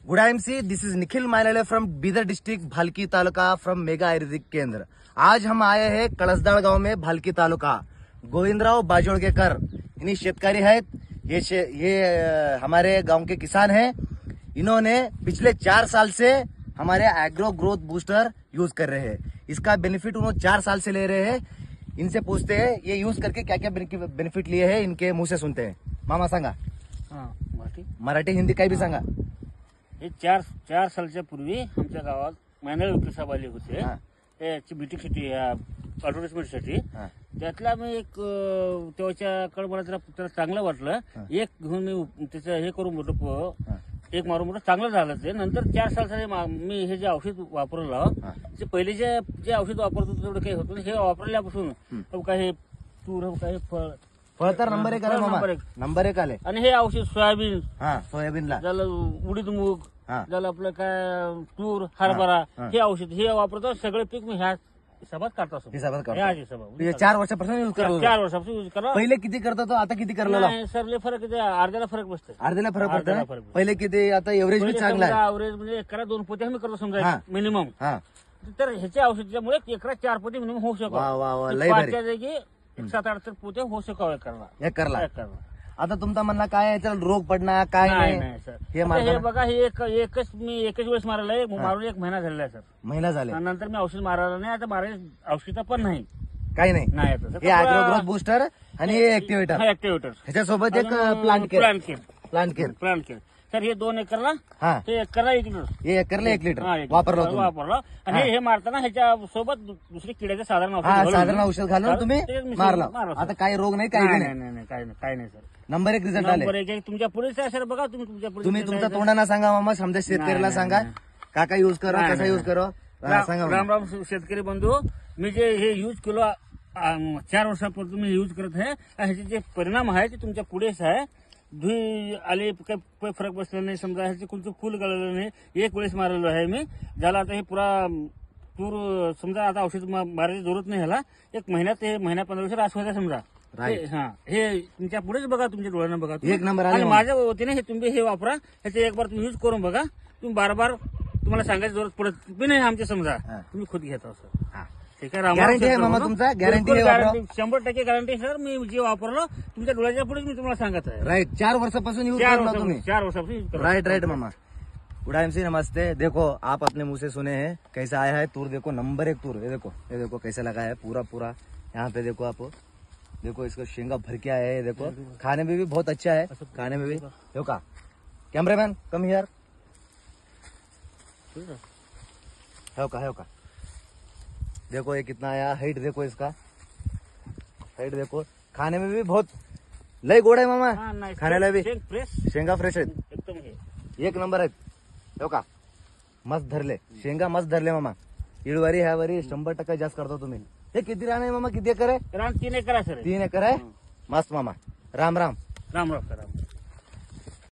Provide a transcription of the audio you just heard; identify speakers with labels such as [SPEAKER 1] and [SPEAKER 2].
[SPEAKER 1] Good IMC, this is Nikhil Mainale from Bidar district Bhalki taluka from mega Ayurvedic केंद्र। आज हम आए हैं कळसदाळ गांव में, भालकी तालुका। गोविंदराव बाजोळगेकर इन्हीं शेतकारी हैं। ये हमारे गांव के किसान हैं। इन्होंने पिछले 4 साल से हमारे एग्रो ग्रोथ बूस्टर यूज कर रहे हैं। इसका बेनिफिट उन्होंने 4 साल से ले रहे हैं। इनसे पूछते हैं ये यूज करके क्या क्या बेनिफिट लिए हैं, इनके मुंह से सुनते हैं। मामा सांगा। मराठी हिंदी काही बी सांगा।
[SPEAKER 2] हे चार सालच्या पूर्वी आमच्या गावात मायनाळे वकील साहेब आले होते त्याची मीटिंगसाठी ऍडव्हर्टाइजमेंटसाठी। त्यातला मी एक तेव्हाच्याकडे मला त्याला चांगलं वाटलं। एक घेऊन मी त्याचं हे करून मोठं एक मारून मोठं चांगलं झालं ते। नंतर 4 साल मी हे जे औषध वापरलं ते पहिले जे औषध वापरत होतं तेवढं काही होतं, हे वापरल्यापासून काही तूर काही फळ
[SPEAKER 1] तर नंबर 1 आले मामा, नंबर 1 आले।
[SPEAKER 2] आणि हे औषध सोयाबीन,
[SPEAKER 1] सोयाबीनला
[SPEAKER 2] झालं उडीद मूग, झालं आपलं काय तूर हरभरा, हे औषध हे वापरतो। सगळे पीक मी ह्या हिसाबात काढतो असतो।
[SPEAKER 1] हे 4 वर्षापासून यूज करतो।
[SPEAKER 2] 4 वर्षापासून यूज करा।
[SPEAKER 1] पहिले किती करत होतो, आता किती करला?
[SPEAKER 2] सर लय फरक आहे, अर्ध्याला फरक बसतो।
[SPEAKER 1] अर्ध्याला फरक पडतो। पहिले किती, आता एव्हरेज बी चांगला आहे।
[SPEAKER 2] एव्हरेज म्हणजे एकरा 2 पोते आम्ही करतो समजा मिनिमम। तर ह्याच्या औषधामुळे एकरा 4 पोते मिनिमम होऊ शकतो।
[SPEAKER 1] वा वा वा, लय भारी।
[SPEAKER 2] 7-8 पोते होऊ शकतो
[SPEAKER 1] करला। आता तुमचा म्हणणं काय आहे, याच्याला रोग पडणार काय नाही?
[SPEAKER 2] हे बघा, हे एकच वेळेस मारलं आहे, मारून 1 महिना झालेला आहे सर।
[SPEAKER 1] महिना झाले
[SPEAKER 2] नंतर मी औषध मारायला नाही, आता मारायचं औषध पण नाही,
[SPEAKER 1] काही नाही। हे ऍग्रो ग्रोथ बूस्टर आणि हे ऍक्टिव्हेटर ह्याच्यासोबत एक प्लांट केअर
[SPEAKER 2] सर। हे 2 एकरला, हे एकरला 1 लिटर,
[SPEAKER 1] हे एकरला 1 लिटर वापरलं।
[SPEAKER 2] आणि हे मारताना ह्याच्या सोबत दुसरी किड्याचे साधारण
[SPEAKER 1] औषध घालून तुम्ही मारलं। आता काही रोग नाही, काही
[SPEAKER 2] नाही, काही नाही सर।
[SPEAKER 1] नंबर 1 रिझल्ट आले।
[SPEAKER 2] नंबर 1 तुमच्या पुढेच आहे सर। बघा
[SPEAKER 1] तुम्ही तुमच्या तोंडाना सांगा मामा, समजा शेतकऱ्याला सांगा काका यूज करा, कसा यूज करा सांगा।
[SPEAKER 2] राम शेतकरी बंधू, मी जे हे यूज केलो 4 वर्षापासून मी यूज करत आहे, ह्याचे जे परिणाम आहे ते तुमच्या पुढेच आहे। धुई आले, काही फरक बसला नाही, समजा ह्याचे कोणतं फुल गळलं नाही। 1 वेळेस मारलेलो आहे मी, ज्याला आता हे पुरा तूर समजा आता औषध मारायची जरूरत नाही ह्याला। 1 महिन्यात हे महिना 15 दिवस रास व्हायचा समजा। हे तुमच्या पुढेच बघा, तुमच्या डोळ्यांना बघा।
[SPEAKER 1] 1 नंबर
[SPEAKER 2] आणि माझ्या वतीने हे तुम्ही हे वापरा। ह्याचे एक बार तुम्ही यूज करून बघा। तुम्ही बार तुम्हाला सांगायची जरूरत पडत बी नाही आमच्या, समजा तुम्ही खुद घेता सर। ठीक आहे,
[SPEAKER 1] गॅरंटी आहे मामा तुमचा? Guarantee
[SPEAKER 2] 100% guarantee sir. मी जे वापरलो तुमच्या डोळ्याच्या पुढे मी तुम्हाला सांगत आहे।
[SPEAKER 1] राइट, 4 वर्षापासून यूज करला तुम्ही?
[SPEAKER 2] 4 वर्षापासून यूज करला।
[SPEAKER 1] राइट मामा। गुड IMC, नमस्ते। देखो आप अपने मुंह से सुने हैं कैसा आया है तूर। देखो नंबर 1 तूर, ये देखो कैसा लगा है पूरा। यहाँ पे देखो आप, देखो इसको शेंगा भर के आया है। देखो खाने में भी बहुत अच्छा है, खाने में भी। देखो का कैमरामैन कम हियर, है का देखो ये कितना आया। हाइट देखो इसका, हाइट देखो। खाने में भी बहुत लय गोड आहे मामा, खाण्याला भी शेंगा फ्रेश आहेत
[SPEAKER 2] एकदम,
[SPEAKER 1] 1 नंबर आहेत। हो का मस्त धरले शेंगा, मस्त धरले मामा। इळवारी ह्यावारी 100% जास्त करतो तुम्ही। हे किती रान आहे मामा, किती एकर आहे?
[SPEAKER 2] रान 3 एकर आहे सर।
[SPEAKER 1] 3 एकर आहे, मस्त मामा। राम राम।
[SPEAKER 2] राम राम सर।